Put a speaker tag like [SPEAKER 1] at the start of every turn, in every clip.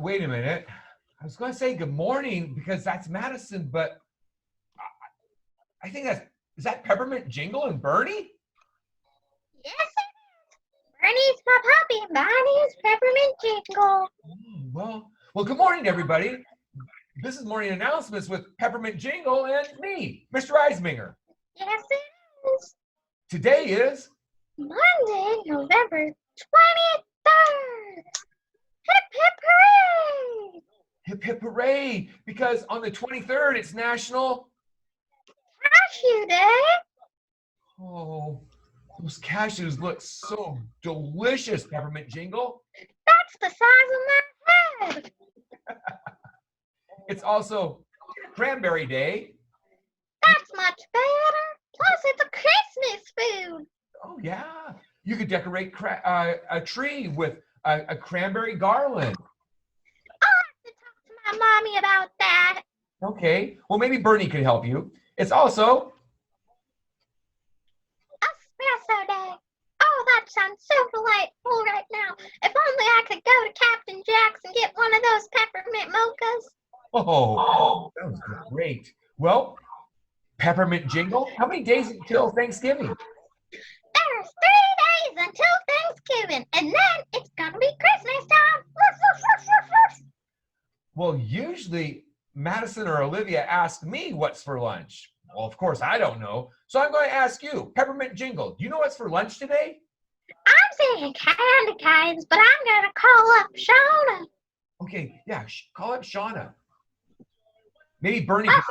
[SPEAKER 1] wait a minute. I was going to say good morning because that's Madisyn, but I think is that Peppermint Jingle and Bernie?
[SPEAKER 2] Yes, it is. Bernie's my puppy. Mine is Peppermint Jingle.
[SPEAKER 1] Well, good morning, everybody. This is Morning Announcements with Peppermint Jingle and me, Mr. Eisminger.
[SPEAKER 2] Yes, it is.
[SPEAKER 1] Today is
[SPEAKER 2] Monday, November 23rd. Hip, hip, hooray!
[SPEAKER 1] Hip Hip Hooray, because on the 23rd, it's National
[SPEAKER 2] Cashew Day.
[SPEAKER 1] Oh, those cashews look so delicious, Peppermint Jingle.
[SPEAKER 2] That's the size of my head.
[SPEAKER 1] It's also Cranberry Day.
[SPEAKER 2] That's much better. Plus, it's a Christmas food.
[SPEAKER 1] Oh, yeah. You could decorate a tree with a cranberry garland.
[SPEAKER 2] I'll have to talk to my mommy about that.
[SPEAKER 1] Okay. Well, maybe Bernie could help you. It's also
[SPEAKER 2] Espresso Day. Oh, that sounds so delightful right now. If only I could go to Captain Jack's and get one of those peppermint mochas.
[SPEAKER 1] Oh, that was great. Well, Peppermint Jingle, how many days until Thanksgiving?
[SPEAKER 2] There's 3 days until Thanksgiving, and then it's gonna be Christmas time.
[SPEAKER 1] Well, usually Madisyn or Olivia ask me what's for lunch. Well, of course, I don't know. So I'm going to ask you, Peppermint Jingle, do you know what's for lunch today?
[SPEAKER 2] I'm saying candy canes, but I'm gonna call up Shauna.
[SPEAKER 1] Okay, yeah, call up Shauna. Maybe Bernie.
[SPEAKER 2] Bernie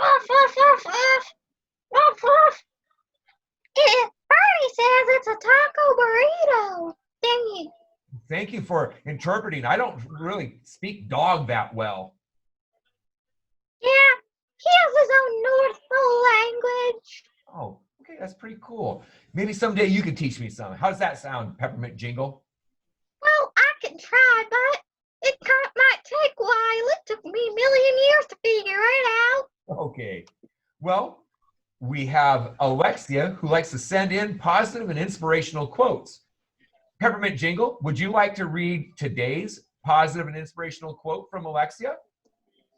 [SPEAKER 2] says it's a taco burrito. Thingy.
[SPEAKER 1] Thank you for interpreting. I don't really speak dog that well.
[SPEAKER 2] Yeah, he has his own North Pole language.
[SPEAKER 1] Oh, okay, that's pretty cool. Maybe someday you could teach me some. How does that sound, Peppermint Jingle?
[SPEAKER 2] Well, I can try, but it might take a while. It took me a million years to figure it out.
[SPEAKER 1] Okay. Well, we have Alexia, who likes to send in positive and inspirational quotes. Peppermint Jingle, would you like to read today's positive and inspirational quote from Alexia?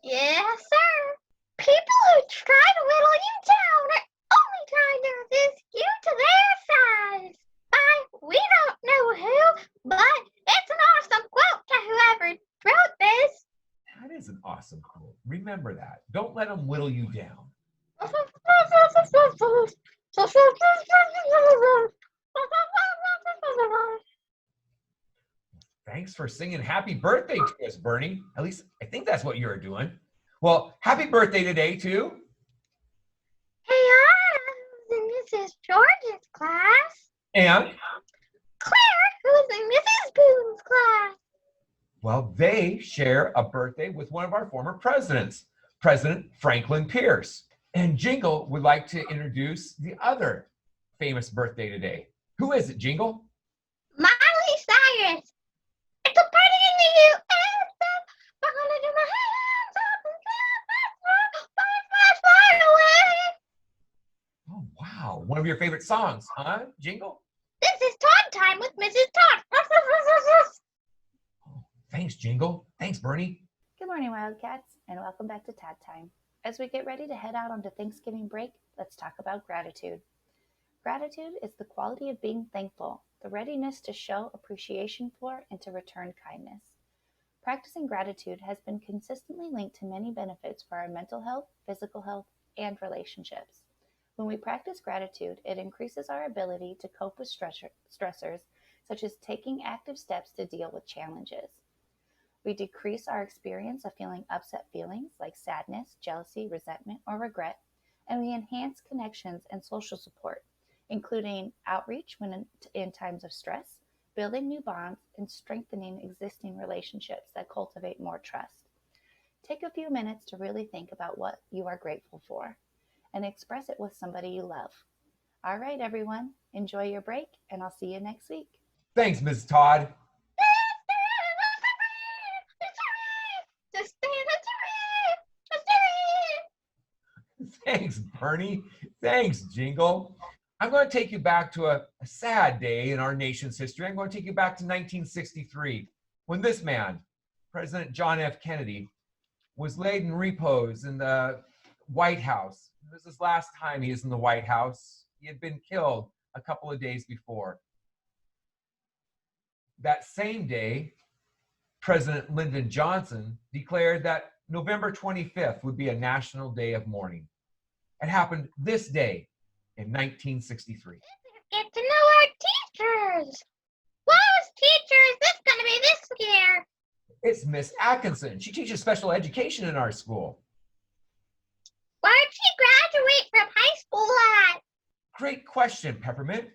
[SPEAKER 2] Yes, sir. People who try to whittle you down are only trying to reduce you to their size. We don't know who, but it's an awesome quote to whoever wrote this.
[SPEAKER 1] That is an awesome quote. Remember that. Don't let them whittle you down. Thanks for singing happy birthday to us, Bernie. At least I think that's what you're doing. Well, happy birthday today to
[SPEAKER 2] Hey, I was in Mrs. George's class.
[SPEAKER 1] and
[SPEAKER 2] Claire, who was in Mrs. Boone's class.
[SPEAKER 1] well, they share a birthday with one of our former presidents, President Franklin Pierce. And Jingle would like to introduce the other famous birthday today. Who is it, Jingle?
[SPEAKER 2] Miley Cyrus. It's a party in the USA. I'm gonna do my hands up and fly away.
[SPEAKER 1] Oh, wow. One of your favorite songs, huh, Jingle?
[SPEAKER 2] This is Todd time with Mrs. Todd.
[SPEAKER 1] Oh, thanks, Jingle. Thanks, Bernie.
[SPEAKER 3] Good morning, Wildcats, and welcome back to Tad Time. As we get ready to head out onto Thanksgiving break, let's talk about gratitude. Gratitude is the quality of being thankful, the readiness to show appreciation for and to return kindness. Practicing gratitude has been consistently linked to many benefits for our mental health, physical health, and relationships. When we practice gratitude, it increases our ability to cope with stressors, such as taking active steps to deal with challenges. We decrease our experience of feeling upset feelings like sadness, jealousy, resentment, or regret, and we enhance connections and social support, including outreach when in times of stress, building new bonds, and strengthening existing relationships that cultivate more trust. Take a few minutes to really think about what you are grateful for and express it with somebody you love. All right, everyone, enjoy your break, and I'll see you next week.
[SPEAKER 1] Thanks, Ms. Todd. Thanks, Bernie. Thanks, Jingle. I'm going to take you back to a sad day in our nation's history. I'm going to take you back to 1963, when this man, President John F. Kennedy, was laid in repose in the White House. This is his last time he is in the White House. He had been killed a couple of days before. That same day, President Lyndon Johnson declared that November 25th would be a national day of mourning. It happened this day in 1963.
[SPEAKER 2] Get to know our teachers. Whose teacher is this going to be this year?
[SPEAKER 1] It's Miss Atkinson. She teaches special education in our school.
[SPEAKER 2] Where'd she graduate from high school at?
[SPEAKER 1] Great question, Peppermint.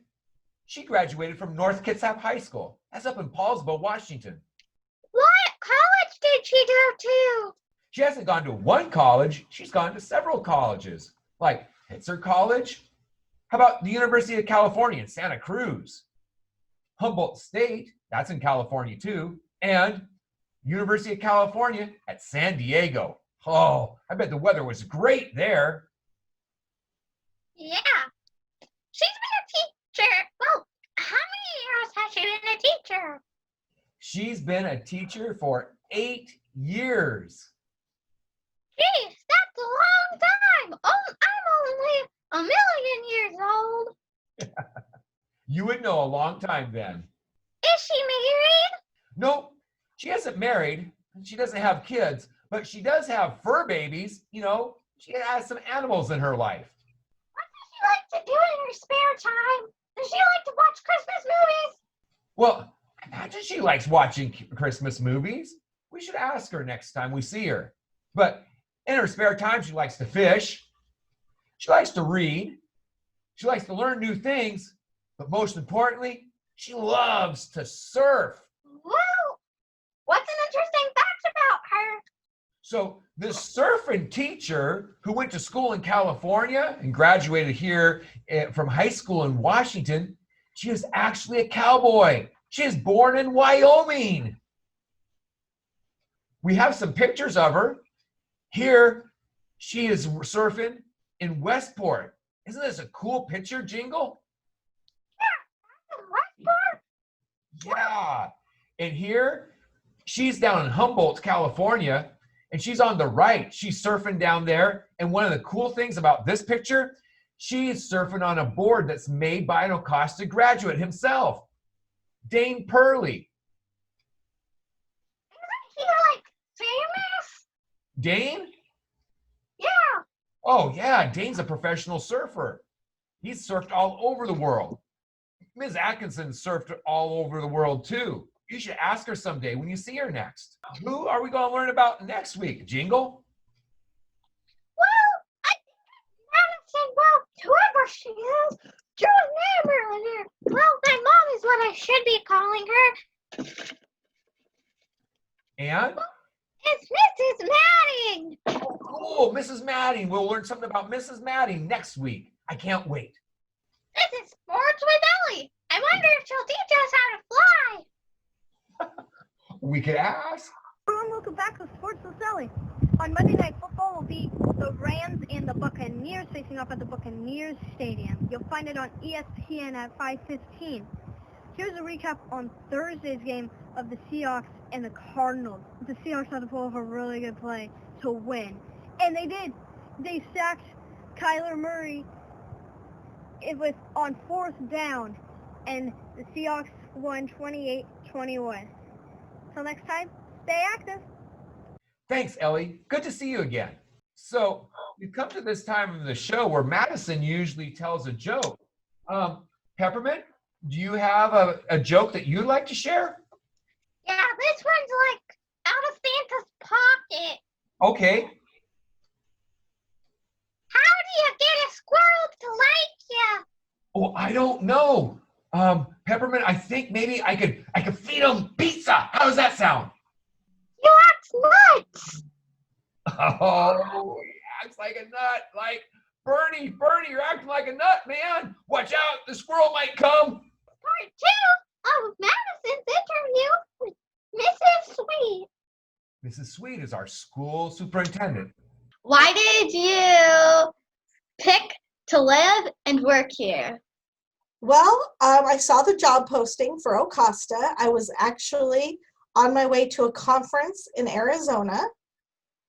[SPEAKER 1] She graduated from North Kitsap High School. That's up in Paulsville, Washington.
[SPEAKER 2] What college did she go to?
[SPEAKER 1] She hasn't gone to one college. She's gone to several colleges, like Pitzer College. How about the University of California in Santa Cruz? Humboldt State, that's in California too, and University of California at San Diego. Oh, I bet the weather was great there.
[SPEAKER 2] Yeah. She's been a teacher. Well, how many years has she been a teacher?
[SPEAKER 1] She's been a teacher for 8 years.
[SPEAKER 2] Geez, that's a long time. Oh, I'm only a million years old.
[SPEAKER 1] You would know a long time then.
[SPEAKER 2] Is she married?
[SPEAKER 1] Nope, she isn't married. She doesn't have kids, but she does have fur babies. You know, she has some animals in her life.
[SPEAKER 2] What does she like to do in her spare time? Does she like to watch Christmas movies?
[SPEAKER 1] Well, I imagine she likes watching Christmas movies. We should ask her next time we see her. But in her spare time, she likes to fish. She likes to read. She likes to learn new things. But most importantly, she loves to surf.
[SPEAKER 2] Well, what's an interesting fact about her?
[SPEAKER 1] So this surfing teacher who went to school in California and graduated here from high school in Washington, she is actually a cowboy. She is born in Wyoming. We have some pictures of her. Here, she is surfing in Westport. Isn't this a cool picture, Jingle? Yeah. And here, she's down in Humboldt, California, and she's on the right. She's surfing down there. And one of the cool things about this picture, she's surfing on a board that's made by an Ocosta graduate himself, Dane Purley.
[SPEAKER 2] Isn't he like famous?
[SPEAKER 1] Dane?
[SPEAKER 2] Yeah.
[SPEAKER 1] Oh, yeah. Dane's a professional surfer. He's surfed all over the world. Ms. Atkinson surfed all over the world too. You should ask her someday when you see her next. Who are we going to learn about next week, Jingle?
[SPEAKER 2] Well, I think Madisyn, well, whoever she is, drew a name earlier. Well, my mom is what I should be calling her.
[SPEAKER 1] And?
[SPEAKER 2] It's Mrs. Madding.
[SPEAKER 1] Oh, cool, Mrs. Madding. We'll learn something about Mrs. Madding next week. I can't wait.
[SPEAKER 2] This is Sports with Ellie. I wonder if she'll teach us how to fly.
[SPEAKER 1] We could ask.
[SPEAKER 4] Everyone, welcome back to Sports with Ellie. On Monday Night Football will be the Rams and the Buccaneers facing off at the Buccaneers Stadium. You'll find it on ESPN at 5:15. Here's a recap on Thursday's game of the Seahawks and the Cardinals. The Seahawks had to pull off a really good play to win. And they did. They sacked Kyler Murray. It was on 4th down, and the Seahawks won 28-21. Till next time, stay active.
[SPEAKER 1] Thanks, Ellie. Good to see you again. So we've come to this time of the show where Madisyn usually tells a joke. Peppermint, do you have a joke that you'd like to share?
[SPEAKER 2] Yeah, this one's like out of Santa's pocket.
[SPEAKER 1] Okay.
[SPEAKER 2] How do you get a squirrel to like you?
[SPEAKER 1] Oh, I don't know. Peppermint, I think maybe I could feed them pizza. How does that sound?
[SPEAKER 2] You act nuts.
[SPEAKER 1] Oh, he acts like a nut. Like, Bernie, you're acting like a nut, man. Watch out, the squirrel might come.
[SPEAKER 2] Part 2 of Madisyn's interview with Mrs. Sweet.
[SPEAKER 1] Mrs. Sweet is our school superintendent.
[SPEAKER 2] Why did you pick to live and work here?
[SPEAKER 5] Well, I saw the job posting for Ocosta. I was actually on my way to a conference in Arizona,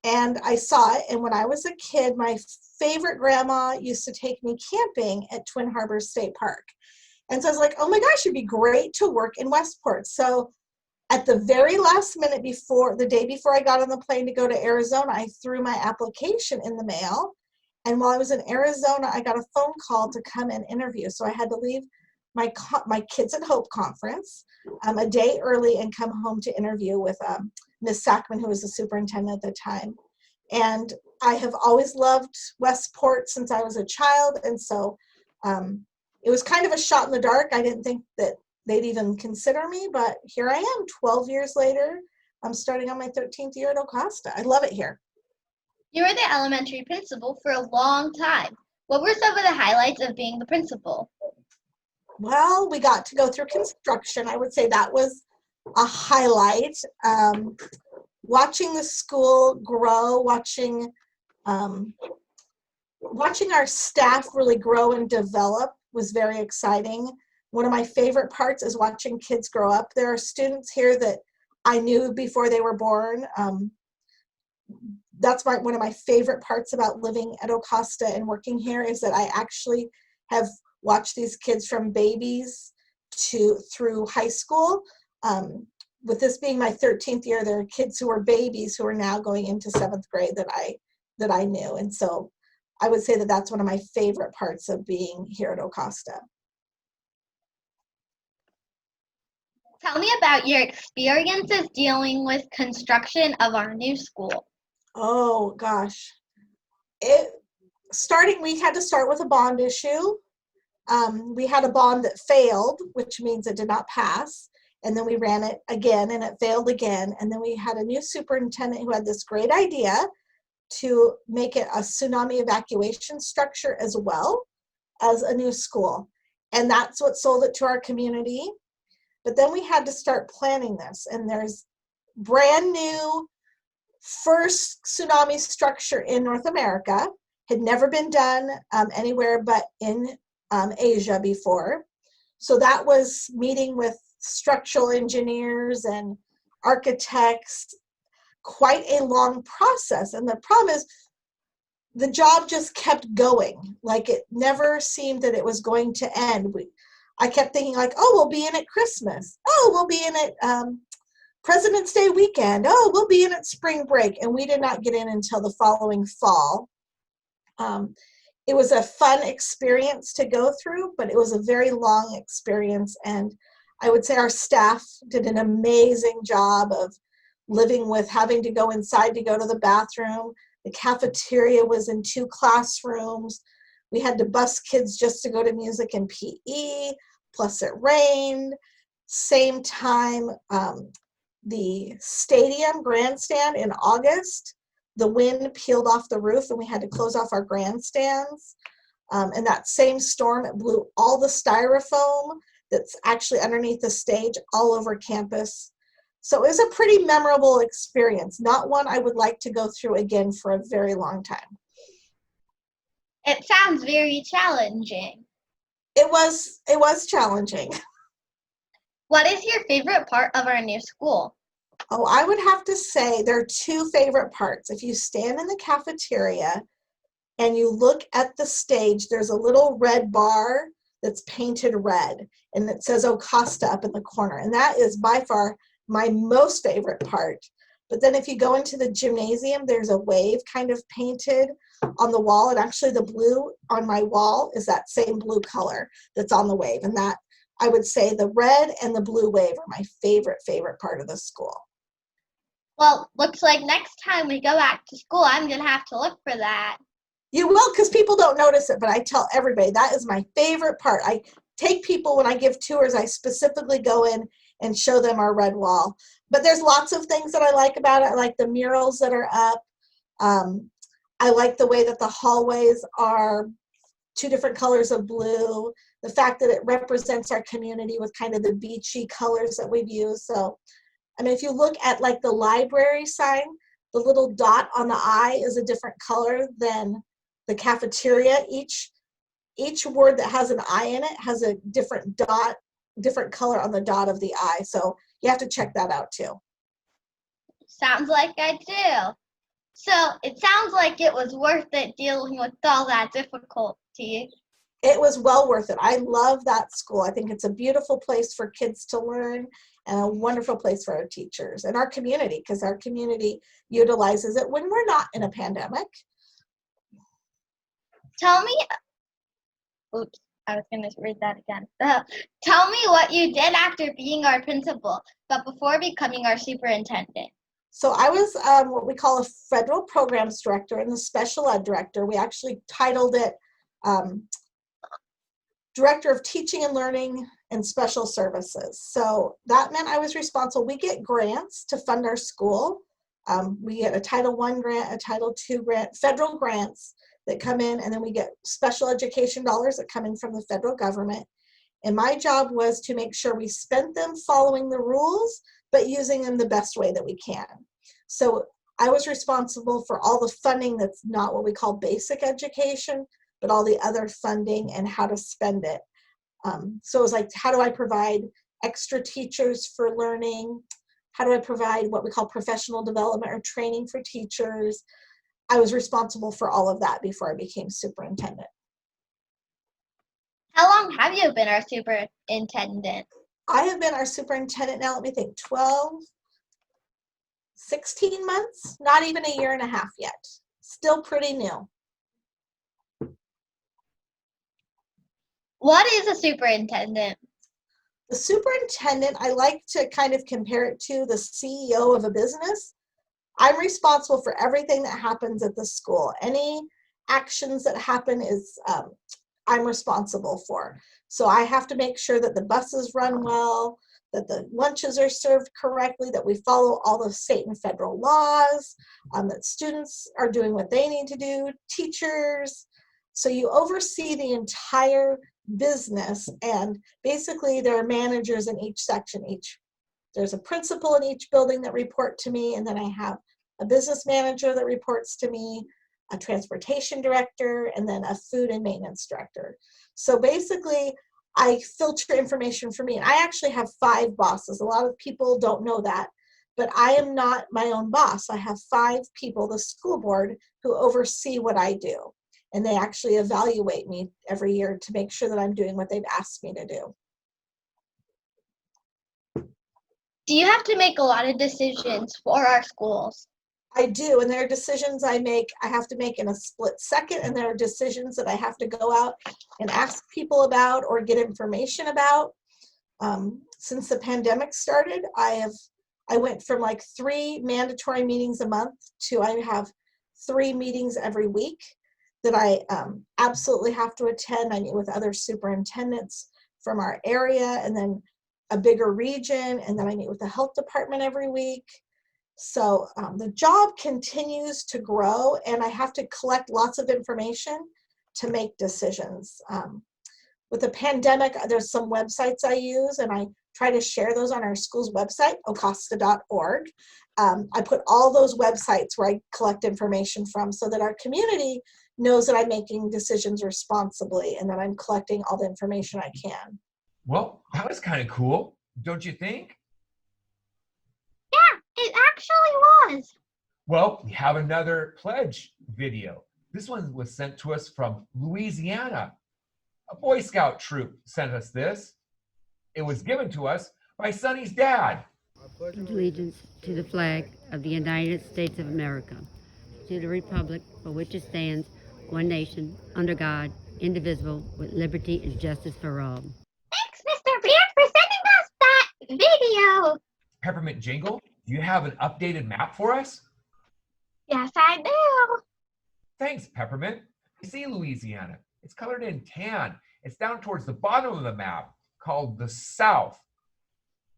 [SPEAKER 5] and I saw it. And when I was a kid, my favorite grandma used to take me camping at Twin Harbors State Park. And so I was like, oh my gosh, it'd be great to work in Westport. So at the very last minute before, the day before I got on the plane to go to Arizona, I threw my application in the mail. And while I was in Arizona, I got a phone call to come and interview. So I had to leave my Kids at Hope conference a day early and come home to interview with Miss Sackman, who was the superintendent at the time. And I have always loved Westport since I was a child. And so it was kind of a shot in the dark. I didn't think that they'd even consider me, but here I am 12 years later. I'm starting on my 13th year at Ocosta. I love it here.
[SPEAKER 2] You were the elementary principal for a long time. What were some of the highlights of being the principal?
[SPEAKER 5] Well, we got to go through construction. I would say that was a highlight. Watching the school grow, watching our staff really grow and develop was very exciting. One of my favorite parts is watching kids grow up. There are students here that I knew before they were born. That's one of my favorite parts about living at Ocosta and working here, is that I actually have watched these kids from babies through high school. With this being my 13th year, there are kids who are babies who are now going into 7th grade that I knew. And so I would say that that's one of my favorite parts of being here at Ocosta.
[SPEAKER 2] Tell me about your experiences dealing with construction of our new school.
[SPEAKER 5] Oh gosh. We had to start with a bond issue. We had a bond that failed, which means it did not pass. And then we ran it again and it failed again. And then we had a new superintendent who had this great idea to make it a tsunami evacuation structure as well as a new school. And that's what sold it to our community. But then we had to start planning this. And there's brand new first tsunami structure in North America. Had never been done anywhere but in Asia before. So that was meeting with structural engineers and architects, quite a long process. And the problem is the job just kept going. Like, it never seemed that it was going to end. I kept thinking like, oh, we'll be in at Christmas. Oh, we'll be in at President's Day weekend. Oh, we'll be in at spring break. And we did not get in until the following fall. It was a fun experience to go through, but it was a very long experience. And I would say our staff did an amazing job of living with having to go inside to go to the bathroom. The cafeteria was in 2 classrooms. We had to bus kids just to go to music and PE, plus it rained. Same time, the stadium grandstand in August, the wind peeled off the roof and we had to close off our grandstands. And that same storm, it blew all the styrofoam that's actually underneath the stage all over campus. So it was a pretty memorable experience, not one I would like to go through again for a very long time.
[SPEAKER 2] It sounds very challenging.
[SPEAKER 5] It was challenging.
[SPEAKER 2] What is your favorite part of our new school?
[SPEAKER 5] Oh, I would have to say there are 2 favorite parts. If you stand in the cafeteria and you look at the stage, there's a little red bar that's painted red and it says Ocosta up in the corner. And that is by far my most favorite part. But then if you go into the gymnasium, there's a wave kind of painted on the wall. And actually the blue on my wall is that same blue color that's on the wave. And that, I would say, the red and the blue wave are my favorite part of the school.
[SPEAKER 2] Well, looks like next time we go back to school, I'm going to have to look for that.
[SPEAKER 5] You will, because people don't notice it, but I tell everybody that is my favorite part. I take people, when I give tours, I specifically go in and show them our red wall. But there's lots of things that I like about it. I like the murals that are up. I like the way that the hallways are 2 different colors of blue. The fact that it represents our community with kind of the beachy colors that we've used. So, I mean, if you look at like the library sign, the little dot on the I is a different color than the cafeteria. Each word that has an I in it has a different dot, different color on the dot of the I. So you have to check that out too.
[SPEAKER 2] Sounds like I do. So it sounds like it was worth it dealing with all that difficulty.
[SPEAKER 5] It was well worth it. I love that school. I think it's a beautiful place for kids to learn and a wonderful place for our teachers and our community, because our community utilizes it when we're not in a pandemic.
[SPEAKER 2] Tell me, oops, I was going to read that again. Tell me what you did after being our principal, but before becoming our superintendent.
[SPEAKER 5] So I was what we call a federal programs director and the special ed director. We actually titled it Director of Teaching and Learning and Special Services. So that meant I was responsible. We get grants to fund our school. We get a Title I grant, a Title II grant, federal grants that come in, and then we get special education dollars that come in from the federal government. And my job was to make sure we spent them following the rules, but using them the best way that we can. So I was responsible for all the funding that's not what we call basic education, but all the other funding and how to spend it. So it was like, how do I provide extra teachers for learning? How do I provide what we call professional development or training for teachers? I was responsible for all of that before I became superintendent.
[SPEAKER 2] How long have you been our superintendent?
[SPEAKER 5] I have been our superintendent now, let me think, 12, 16 months, not even a year and a half yet. Still pretty new.
[SPEAKER 2] What is a superintendent?
[SPEAKER 5] The superintendent, I like to kind of compare it to the CEO of a business. I'm responsible for everything that happens at the school. Any actions that happen is I'm responsible for. So I have to make sure that the buses run well, that the lunches are served correctly, that we follow all the state and federal laws, that students are doing what they need to do, teachers. So you oversee the entire business, and basically there are managers in each section. There's a principal in each building that report to me, and then I have a business manager that reports to me, a transportation director, and then a food and maintenance director. So basically, I filter information for me. And I actually have 5 bosses. A lot of people don't know that, but I am not my own boss. I have 5 people, the school board, who oversee what I do. And they actually evaluate me every year to make sure that I'm doing what they've asked me to do.
[SPEAKER 2] Do you have to make a lot of decisions for our schools?
[SPEAKER 5] I do, and there are decisions I have to make in a split second, and there are decisions that I have to go out and ask people about or get information about. Since the pandemic started, I went from like 3 mandatory meetings a month to I have 3 meetings every week that I absolutely have to attend. I meet with other superintendents from our area and then a bigger region, and then I meet with the health department every week. So the job continues to grow, and I have to collect lots of information to make decisions. With the pandemic, there's some websites I use, and I try to share those on our school's website, ocosta.org. I put all those websites where I collect information from so that our community knows that I'm making decisions responsibly and that I'm collecting all the information I can.
[SPEAKER 1] Well, that was kind of cool, don't you think?
[SPEAKER 2] Yeah, it actually was.
[SPEAKER 1] Well, we have another pledge video. This one was sent to us from Louisiana. A Boy Scout troop sent us this. It was given to us by Sonny's dad.
[SPEAKER 6] Allegiance to the flag of the United States of America, to the republic for which it stands, one nation, under God, indivisible, with liberty and justice for all.
[SPEAKER 2] Thanks, Mr. Beard, for sending us that video.
[SPEAKER 1] Peppermint Jingle, do you have an updated map for us?
[SPEAKER 2] Yes, I do.
[SPEAKER 1] Thanks, Peppermint. I see Louisiana. It's colored in tan. It's down towards the bottom of the map called the South,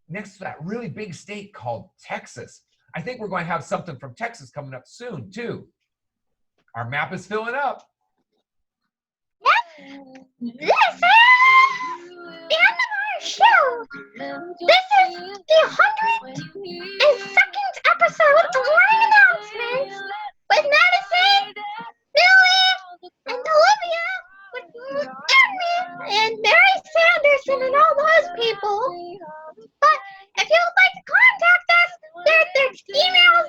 [SPEAKER 1] next to that really big state called Texas. I think we're going to have something from Texas coming up soon, too. Our map is filling up.
[SPEAKER 2] Yes, this is the end of our show. This is the 102nd episode of Learning Announcements with Madisyn, Billy, and Olivia, with Edmund and Mary Sanderson and all those people. But if you would like to contact us, there's emails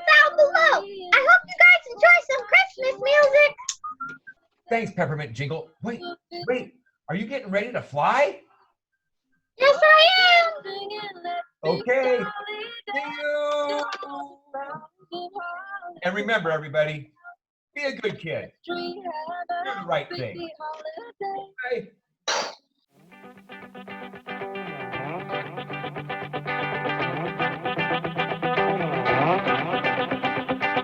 [SPEAKER 1] Thanks, Peppermint Jingle. Wait, are you getting ready to fly?
[SPEAKER 2] Yes, I am.
[SPEAKER 1] Okay, see you. And remember, everybody, be a good kid. Do the right thing. Bye.